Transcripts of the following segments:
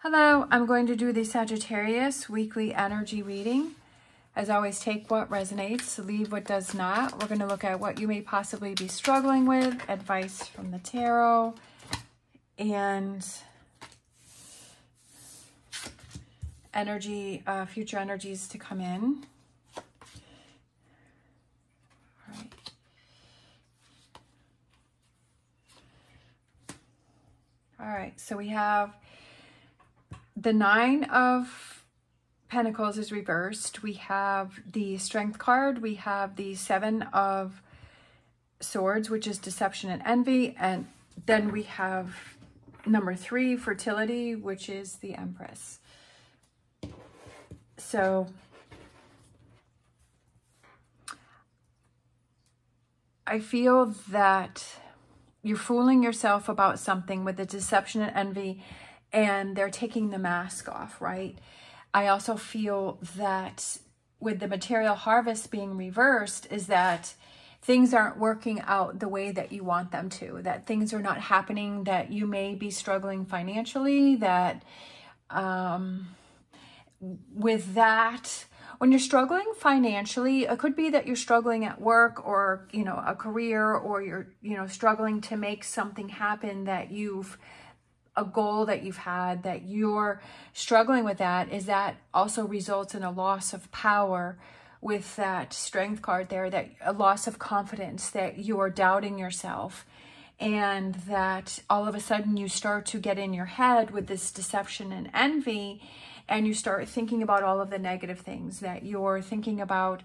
Hello, I'm going to do the Sagittarius weekly energy reading. As always, take what resonates, leave what does not. We're going to look at what you may possibly be struggling with, advice from the tarot, and energy, future energies to come in. All right. All right, so we have the Nine of Pentacles is reversed. We have the Strength card. We have the Seven of Swords, which is deception and envy. And then we have number 3, fertility, which is the Empress. So I feel that you're fooling yourself about something with the deception and envy, and they're taking the mask off, right? I also feel that with the material harvest being reversed is that things aren't working out the way that you want them to, that things are not happening, that you may be struggling financially, that with that, when you're struggling financially, it could be that you're struggling at work or, a career, or you're, struggling to make something happen that a goal that you've had, that you're struggling with, that is that also results in a loss of power with that Strength card there, that a loss of confidence, that you're doubting yourself, and that all of a sudden you start to get in your head with this deception and envy, and you start thinking about all of the negative things that you're thinking about.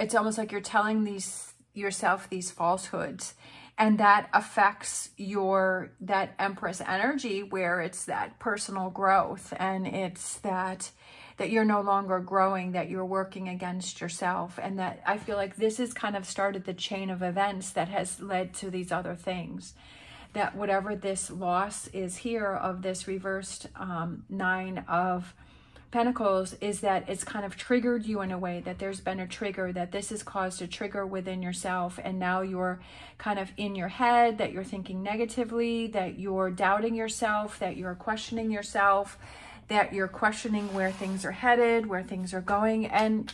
It's almost like you're telling yourself these falsehoods, and that affects that Empress energy, where it's that personal growth, and it's that you're no longer growing, that you're working against yourself. And that I feel like this has kind of started the chain of events that has led to these other things. That whatever this loss is here of this reversed Nine of Pentacles, is that it's kind of triggered you in a way, that there's been a trigger, that this has caused a trigger within yourself, and now you're kind of in your head, that you're thinking negatively, that you're doubting yourself, that you're questioning yourself, that you're questioning where things are headed, where things are going. And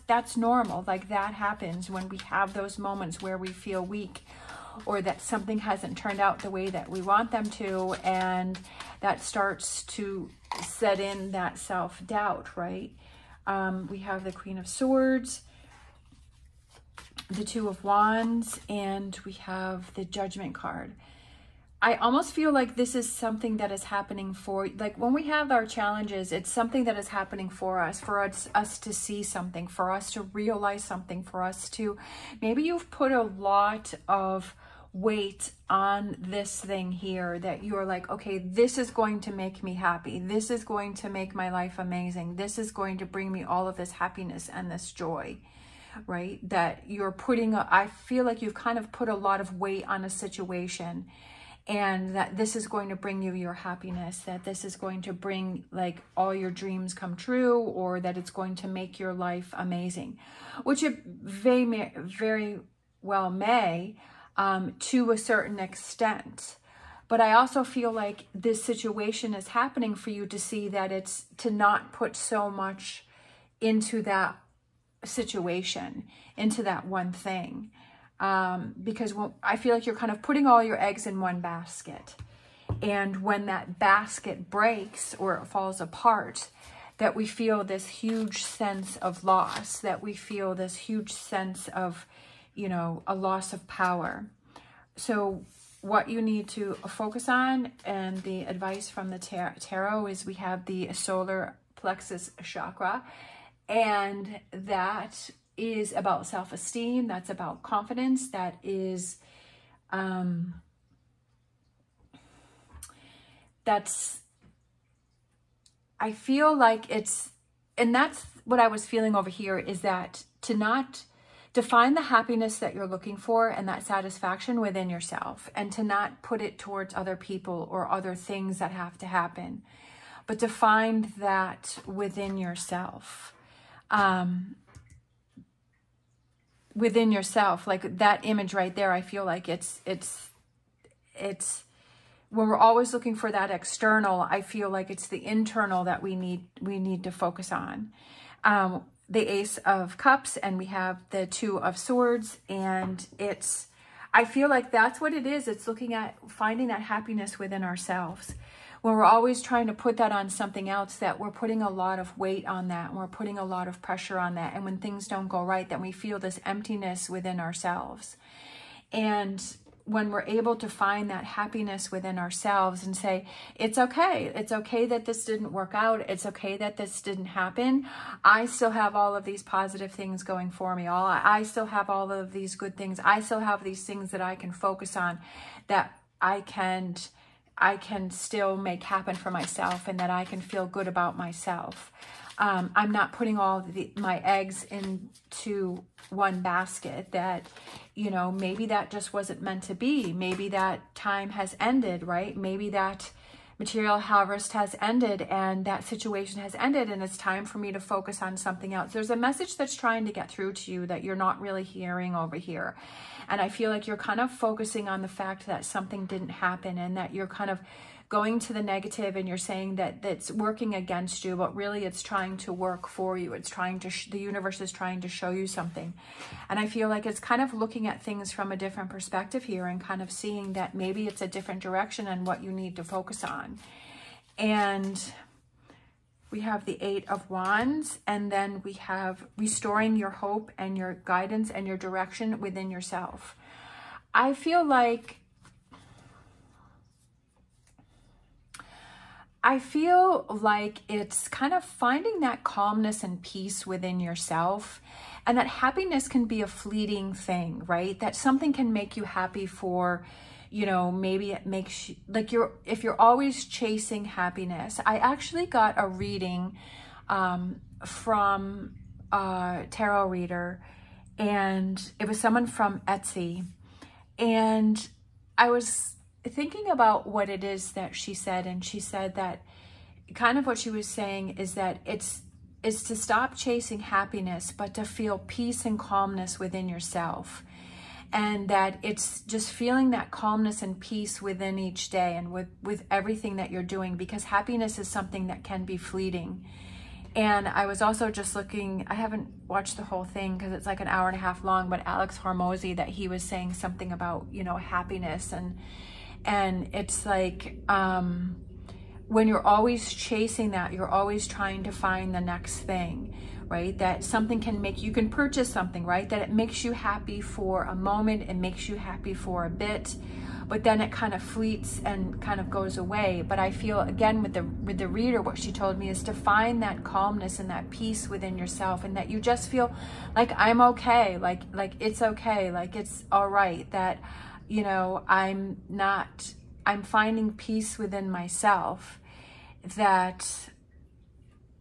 that's normal. Like, that happens when we have those moments where we feel weak, or that something hasn't turned out the way that we want them to, and that starts to set in that self-doubt, right? We have the Queen of Swords, the Two of Wands, and we have the Judgment card. I almost feel like this is something that is happening for, like, when we have our challenges, it's something that is happening for us to see something, for us to realize something, for us to, maybe you've put a lot of weight on this thing here, that you're like, okay, this is going to make me happy. This is going to make my life amazing. This is going to bring me all of this happiness and this joy, right? That you're I feel like you've kind of put a lot of weight on a situation, and that this is going to bring you your happiness, that this is going to bring, like, all your dreams come true, or that it's going to make your life amazing, which it very well may, to a certain extent. But I also feel like this situation is happening for you to see that it's to not put so much into that situation, into that one thing. Because I feel like you're kind of putting all your eggs in one basket. And when that basket breaks or it falls apart, that we feel this huge sense of loss, that we feel this huge sense of, a loss of power. So what you need to focus on, and the advice from the tarot, is we have the solar plexus chakra, and that is about self-esteem, that's about confidence, that is, I feel like it's, and that's what I was feeling over here, is that to find the happiness that you're looking for and that satisfaction within yourself, and to not put it towards other people or other things that have to happen, but to find that within yourself. Like that image right there, I feel like it's when we're always looking for that external, I feel like it's the internal that we need to focus on. The Ace of Cups, and we have the Two of Swords, and I feel like that's what it is. It's looking at finding that happiness within ourselves. When we're always trying to put that on something else, that we're putting a lot of weight on that, and we're putting a lot of pressure on that. And when things don't go right, then we feel this emptiness within ourselves. And when we're able to find that happiness within ourselves and say, it's okay. It's okay that this didn't work out. It's okay that this didn't happen. I still have all of these positive things going for me. I still have all of these good things. I still have these things that I can focus on, that I can still make happen for myself, and that I can feel good about myself. I'm not putting all of my eggs into one basket, that, you know, maybe that just wasn't meant to be. Maybe that time has ended, right? Maybe that material harvest has ended, and that situation has ended, and it's time for me to focus on something else. There's a message that's trying to get through to you that you're not really hearing over here. And I feel like you're kind of focusing on the fact that something didn't happen, and that you're kind of going to the negative, and you're saying that that's working against you, but really it's trying to work for you. It's trying to, the universe is trying to show you something. And I feel like it's kind of looking at things from a different perspective here, and kind of seeing that maybe it's a different direction and what you need to focus on. And we have the Eight of Wands, and then we have restoring your hope and your guidance and your direction within yourself. I feel like it's kind of finding that calmness and peace within yourself, and that happiness can be a fleeting thing, right? That something can make you happy for, you know, maybe it makes you, like, if you're always chasing happiness. I actually got a reading from a tarot reader, and it was someone from Etsy, and I was thinking about what it is that she said, and she said that kind of what she was saying is that it's to stop chasing happiness, but to feel peace and calmness within yourself. And that it's just feeling that calmness and peace within each day, and with everything that you're doing, because happiness is something that can be fleeting. And I was also just looking, I haven't watched the whole thing because it's like an hour and a half long, but Alex Hormozy, that he was saying something about, you know, happiness, and it's like, when you're always chasing that, you're always trying to find the next thing, right? That something can make, you can purchase something, right? That it makes you happy for a moment, it makes you happy for a bit, but then it kind of fleets and kind of goes away. But I feel, again, with the reader, what she told me is to find that calmness and that peace within yourself, and that you just feel like, I'm okay, like it's okay, like it's all right, that, you know, I'm finding peace within myself, that,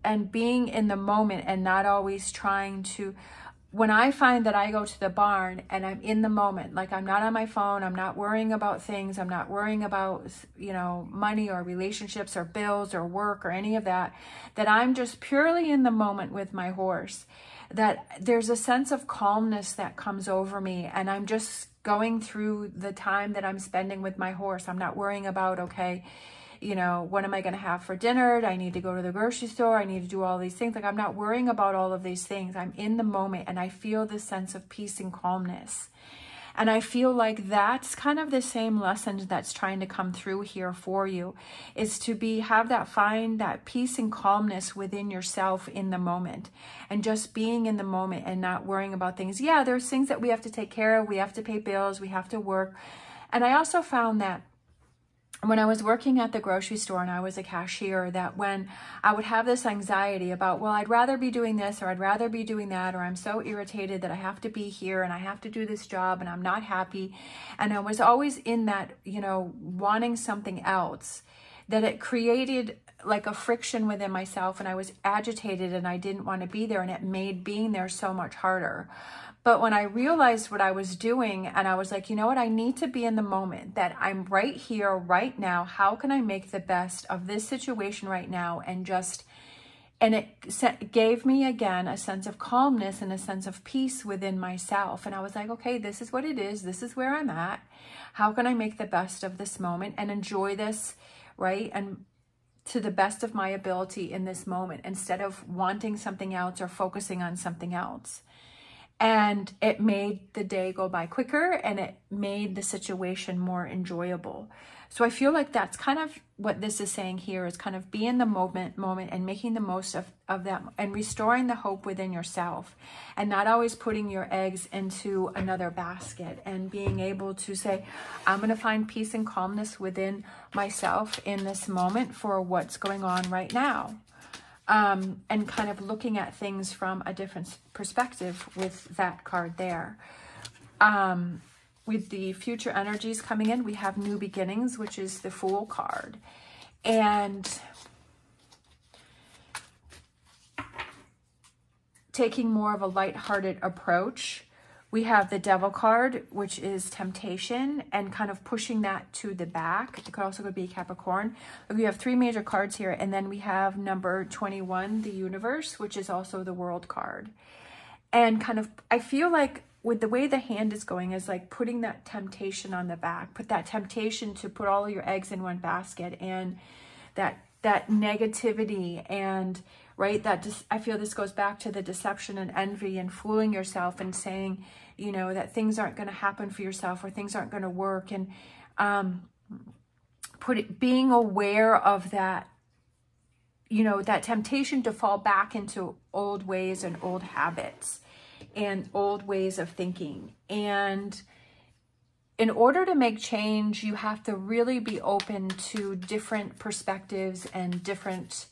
and being in the moment, and not always trying to, when I find that I go to the barn and I'm in the moment, like I'm not on my phone, I'm not worrying about things, I'm not worrying about, you know, money or relationships or bills or work or any of that, that I'm just purely in the moment with my horse, that there's a sense of calmness that comes over me, and I'm just going through the time that I'm spending with my horse. I'm not worrying about, okay, you know, what am I going to have for dinner? I need to go to the grocery store. I need to do all these things. Like, I'm not worrying about all of these things. I'm in the moment, and I feel this sense of peace and calmness. And I feel like that's kind of the same lesson that's trying to come through here for you, is to find that peace and calmness within yourself in the moment, and just being in the moment and not worrying about things. Yeah, there's things that we have to take care of. We have to pay bills. We have to work. And I also found that when I was working at the grocery store and I was a cashier, that when I would have this anxiety about, well, I'd rather be doing this, or I'd rather be doing that, or I'm so irritated that I have to be here and I have to do this job and I'm not happy. And I was always in that, you know, wanting something else, that it created like a friction within myself, and I was agitated and I didn't want to be there, and it made being there so much harder. But when I realized what I was doing, and I was like, you know what, I need to be in the moment, that I'm right here, right now. How can I make the best of this situation right now, and just And it gave me, again, a sense of calmness and a sense of peace within myself. And I was like, okay, this is what it is. This is where I'm at. How can I make the best of this moment and enjoy this, right? And to the best of my ability in this moment, instead of wanting something else or focusing on something else. And it made the day go by quicker, and it made the situation more enjoyable. So I feel like that's kind of what this is saying here, is kind of be in the moment and making the most of that, and restoring the hope within yourself, and not always putting your eggs into another basket, and being able to say, I'm going to find peace and calmness within myself in this moment for what's going on right now. And kind of looking at things from a different perspective with that card there. With the future energies coming in, we have new beginnings, which is the Fool card. And taking more of a lighthearted approach. We have the Devil card, which is temptation, and kind of pushing that to the back. It could also be Capricorn. We have 3 major cards here, and then we have number 21, the Universe, which is also the World card. And kind of, I feel like with the way the hand is going, is like putting that temptation on the back. Put that temptation to put all of your eggs in one basket, and that negativity, and right, I feel this goes back to the deception and envy and fooling yourself and saying, you know, that things aren't going to happen for yourself, or things aren't going to work. And being aware of that, you know, that temptation to fall back into old ways and old habits and old ways of thinking. And in order to make change, you have to really be open to different perspectives and different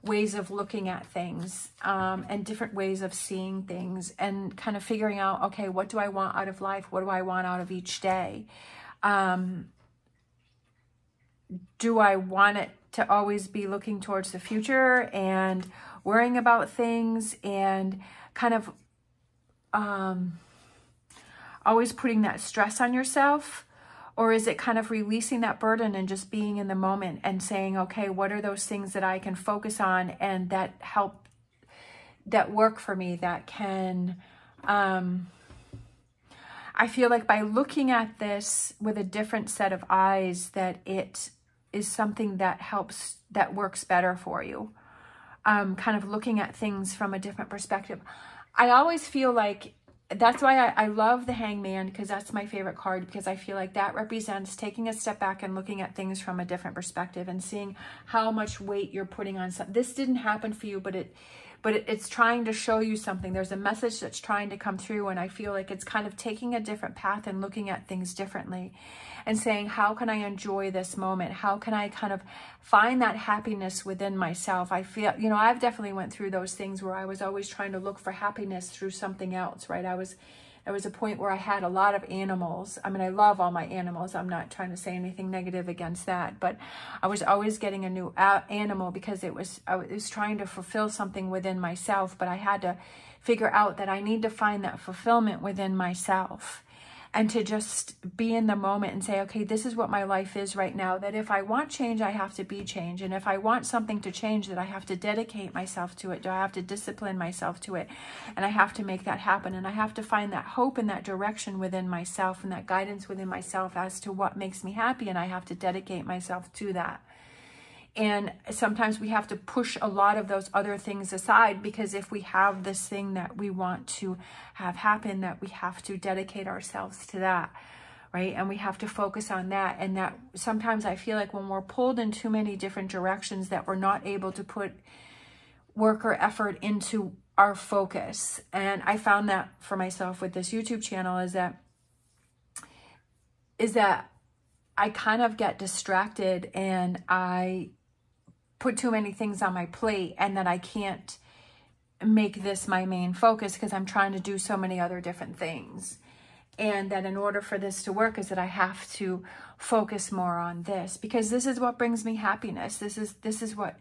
ways of looking at things, and different ways of seeing things, and kind of figuring out, okay, what do I want out of life? What do I want out of each day? Do I want it to always be looking towards the future and worrying about things, and kind of always putting that stress on yourself? Or is it kind of releasing that burden and just being in the moment and saying, okay, what are those things that I can focus on and that help, that work for me, that can, I feel like by looking at this with a different set of eyes, that it is something that helps, that works better for you. Kind of looking at things from a different perspective. I always feel like that's why I love the Hangman, because that's my favorite card, because I feel like that represents taking a step back and looking at things from a different perspective and seeing how much weight you're putting on something. This didn't happen for you, but it's trying to show you something. There's a message that's trying to come through, and I feel like it's kind of taking a different path and looking at things differently and saying, how can I enjoy this moment? How can I kind of find that happiness within myself? I feel, you know, I've definitely went through those things where I was always trying to look for happiness through something else, right? There was a point where I had a lot of animals. I mean, I love all my animals. I'm not trying to say anything negative against that, but I was always getting a new animal because I was trying to fulfill something within myself, but I had to figure out that I need to find that fulfillment within myself, and to just be in the moment and say, okay, this is what my life is right now, that if I want change, I have to be change. And if I want something to change, that I have to dedicate myself to it. Do I have to discipline myself to it? And I have to make that happen. And I have to find that hope and that direction within myself and that guidance within myself as to what makes me happy. And I have to dedicate myself to that. And sometimes we have to push a lot of those other things aside, because if we have this thing that we want to have happen, that we have to dedicate ourselves to that, right? And we have to focus on that. And that sometimes I feel like when we're pulled in too many different directions, that we're not able to put work or effort into our focus. And I found that for myself with this YouTube channel is that I kind of get distracted, and I put too many things on my plate, and that I can't make this my main focus because I'm trying to do so many other different things. And that in order for this to work is that I have to focus more on this, because this is what brings me happiness. This is what,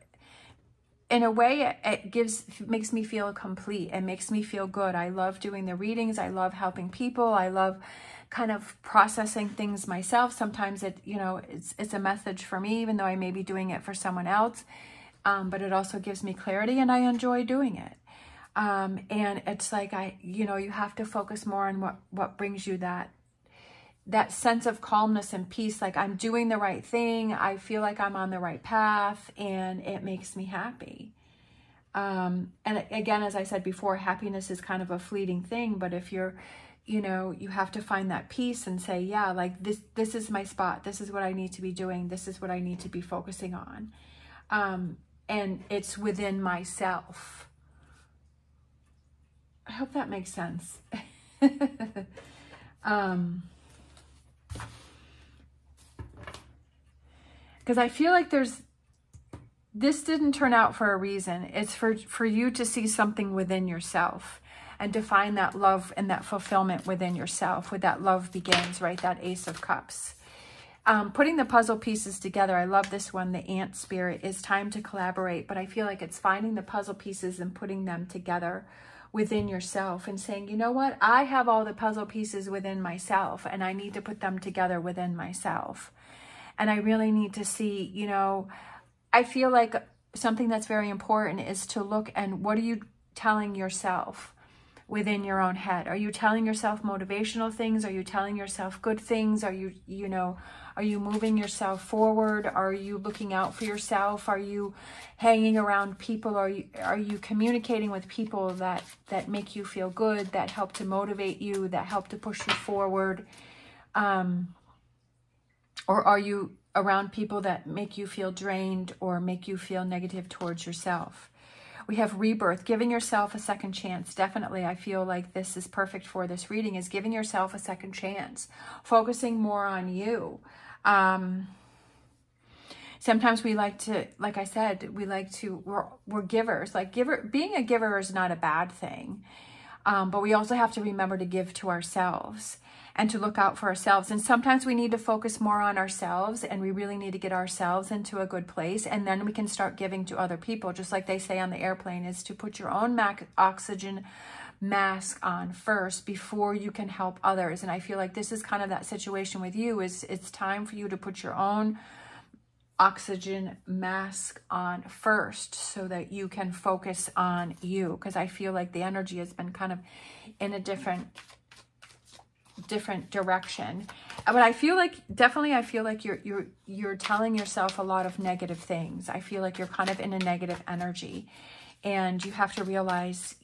in a way, it makes me feel complete. It makes me feel good. I love doing the readings. I love helping people. I love kind of processing things myself. Sometimes it's a message for me, even though I may be doing it for someone else. but it also gives me clarity, and I enjoy doing it. And it's like, you have to focus more on what brings you that sense of calmness and peace. Like, I'm doing the right thing. I feel like I'm on the right path, and it makes me happy. And again, as I said before, happiness is kind of a fleeting thing, but if you're, you have to find that peace and say, yeah, like this is my spot. This is what I need to be doing. This is what I need to be focusing on. And it's within myself. I hope that makes sense. Because I feel like this didn't turn out for a reason. It's for you to see something within yourself and to find that love and that fulfillment within yourself, where that love begins, right? That Ace of Cups. Putting the puzzle pieces together. I love this one, the ant spirit. Is time to collaborate, but I feel like it's finding the puzzle pieces and putting them together within yourself and saying, you know what? I have all the puzzle pieces within myself, and I need to put them together within myself. And I really need to see, I feel like something that's very important is to look and what are you telling yourself within your own head? Are you telling yourself motivational things? Are you telling yourself good things? Are you, are you moving yourself forward? Are you looking out for yourself? Are you hanging around people? Are you communicating with people that make you feel good, that help to motivate you, that help to push you forward? Or are you around people that make you feel drained or make you feel negative towards yourself? We have rebirth, giving yourself a second chance. Definitely, I feel like this is perfect for this reading, is giving yourself a second chance, focusing more on you. Sometimes we like to, like I said, we're givers. Like being a giver is not a bad thing. But we also have to remember to give to ourselves and to look out for ourselves. And sometimes we need to focus more on ourselves, and we really need to get ourselves into a good place. And then we can start giving to other people. Just like they say on the airplane, is to put your own oxygen mask on first before you can help others. And I feel like this is kind of that situation with you, is it's time for you to put your own oxygen mask on first so that you can focus on you. Because I feel like the energy has been kind of in a different direction. But I feel like, definitely, I feel like you're telling yourself a lot of negative things. I feel like you're kind of in a negative energy, and you have to realize,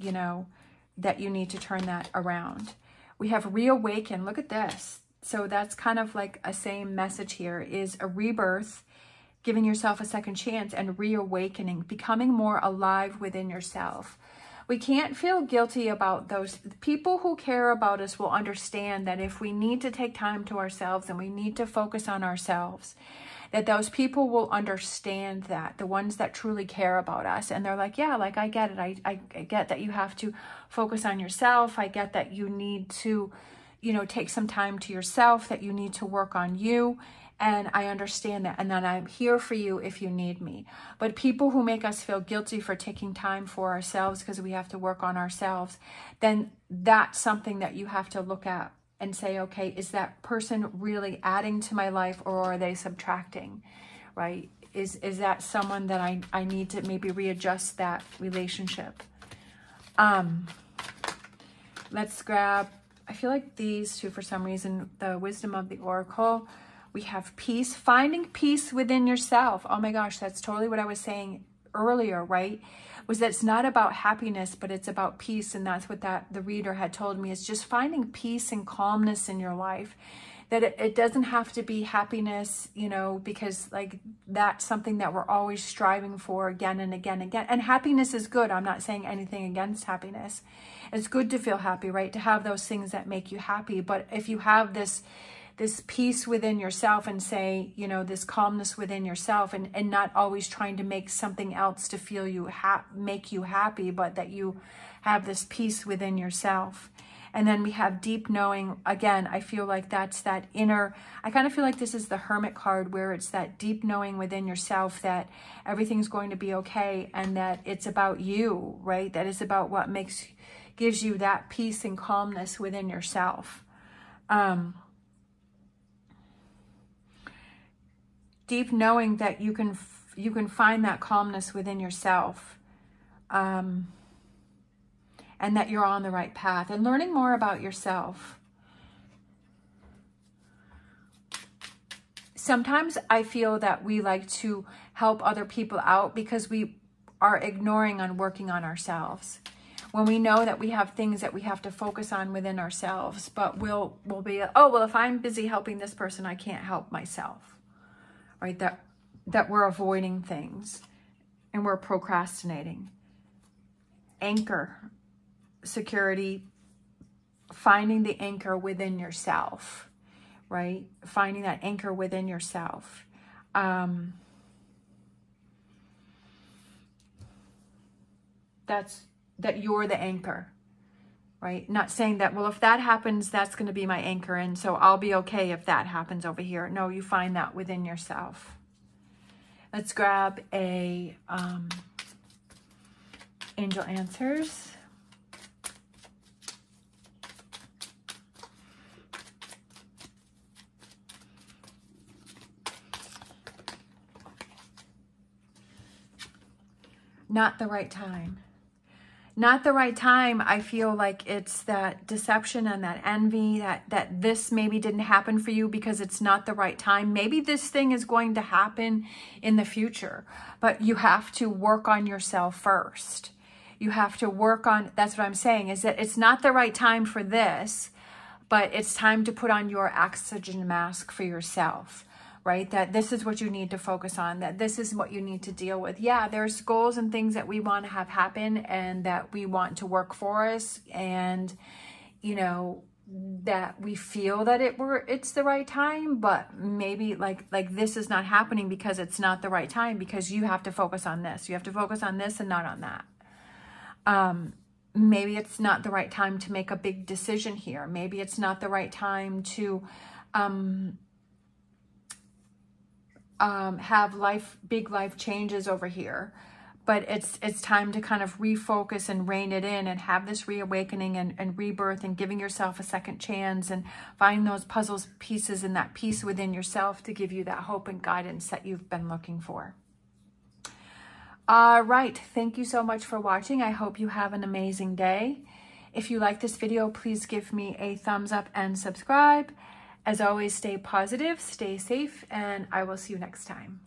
that you need to turn that around. We have reawaken. Look at this. So that's kind of like a same message here, is a rebirth, giving yourself a second chance, and reawakening, becoming more alive within yourself. We can't feel guilty about those. People who care about us will understand that if we need to take time to ourselves and we need to focus on ourselves, that those people will understand that, the ones that truly care about us. And they're like, yeah, like I get it. I get that you have to focus on yourself. I get that you need to, take some time to yourself, that you need to work on you. And I understand that. And then I'm here for you if you need me. But people who make us feel guilty for taking time for ourselves because we have to work on ourselves, then that's something that you have to look at and say, okay, is that person really adding to my life, or are they subtracting, right? Is that someone that I need to maybe readjust that relationship? Let's grab, I feel like these two, for some reason, the wisdom of the oracle. We have peace, finding peace within yourself. Oh my gosh, that's totally what I was saying earlier, right? Was that it's not about happiness, but it's about peace. And that's what the reader had told me, is just finding peace and calmness in your life. That it doesn't have to be happiness, because like that's something that we're always striving for again and again and again. And happiness is good. I'm not saying anything against happiness. It's good to feel happy, right? To have those things that make you happy. But if you have this peace within yourself and say, this calmness within yourself, and not always trying to make something else to feel make you happy, but that you have this peace within yourself. And then we have deep knowing. Again, I feel like that's that inner, I kind of feel like this is the Hermit card, where it's that deep knowing within yourself that everything's going to be okay, and that it's about you, right? That is about what gives you that peace and calmness within yourself. Deep knowing that you can find that calmness within yourself, and that you're on the right path, and learning more about yourself. Sometimes I feel that we like to help other people out because we are ignoring on working on ourselves. When we know that we have things that we have to focus on within ourselves, but we'll be, oh, well, if I'm busy helping this person, I can't help myself, right? That we're avoiding things and we're procrastinating. Anchor, security, finding the anchor within yourself, right? Finding that anchor within yourself. That you're the anchor, right? Not saying that, well, if that happens, that's going to be my anchor, and so I'll be okay if that happens over here. No, you find that within yourself. Let's grab a angel answers. Not the right time. Not the right time. I feel like it's that deception and that envy, that this maybe didn't happen for you because it's not the right time. Maybe this thing is going to happen in the future, but you have to work on yourself first. You have to work on, that's what I'm saying, is that it's not the right time for this, but it's time to put on your oxygen mask for yourself. Right? That this is what you need to focus on, that this is what you need to deal with. Yeah, there's goals and things that we want to have happen and that we want to work for us, and you know, that we feel that it's the right time, but maybe like this is not happening because it's not the right time, because you have to focus on this. You have to focus on this and not on that. Maybe it's not the right time to make a big decision here. Maybe it's not the right time to have big life changes over here, but it's time to kind of refocus and rein it in and have this reawakening and rebirth, and giving yourself a second chance, and find those puzzle pieces and that peace within yourself to give you that hope and guidance that you've been looking for. All right. Thank you so much for watching. I hope you have an amazing day. If you like this video, please give me a thumbs up and subscribe. As always, stay positive, stay safe, and I will see you next time.